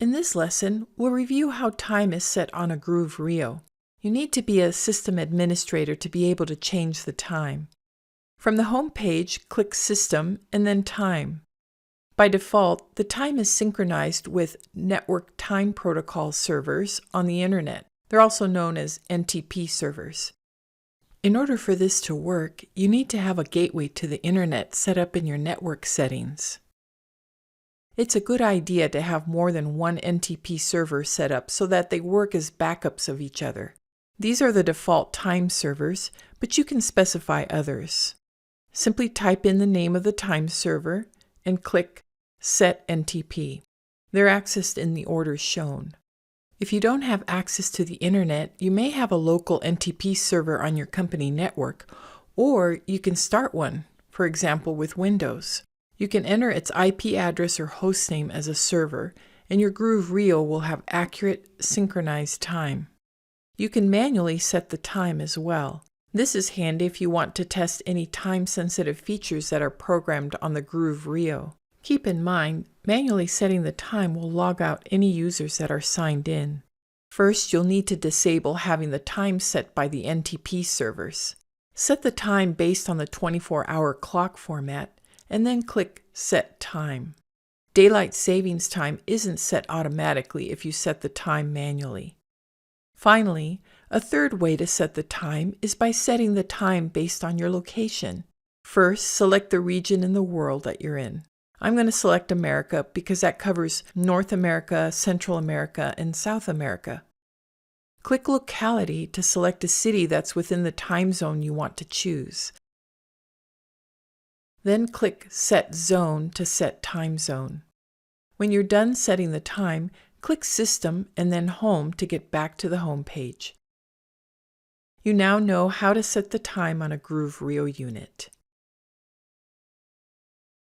In this lesson, we'll review how time is set on a GRV-RIO. You need to be a system administrator to be able to change the time. From the home page, click System and then Time. By default, the time is synchronized with Network Time Protocol servers on the Internet. They're also known as NTP servers. In order for this to work, you need to have a gateway to the Internet set up in your network settings. It's a good idea to have more than one NTP server set up so that they work as backups of each other. These are the default time servers, but you can specify others. Simply type in the name of the time server and click Set NTP. They're accessed in the order shown. If you don't have access to the Internet, you may have a local NTP server on your company network, or you can start one, for example with Windows. You can enter its IP address or hostname as a server, and your GRV-RIO will have accurate, synchronized time. You can manually set the time as well. This is handy if you want to test any time-sensitive features that are programmed on the GRV-RIO. Keep in mind, manually setting the time will log out any users that are signed in. First, you'll need to disable having the time set by the NTP servers. Set the time based on the 24-hour clock format, and then click Set Time. Daylight savings time isn't set automatically if you set the time manually. Finally, a third way to set the time is by setting the time based on your location. First, select the region in the world that you're in. I'm going to select America because that covers North America, Central America, and South America. Click Locality to select a city that's within the time zone you want to choose. Then click Set Zone to set time zone. When you're done setting the time, click System and then Home to get back to the home page. You now know how to set the time on a GRV-RIO unit.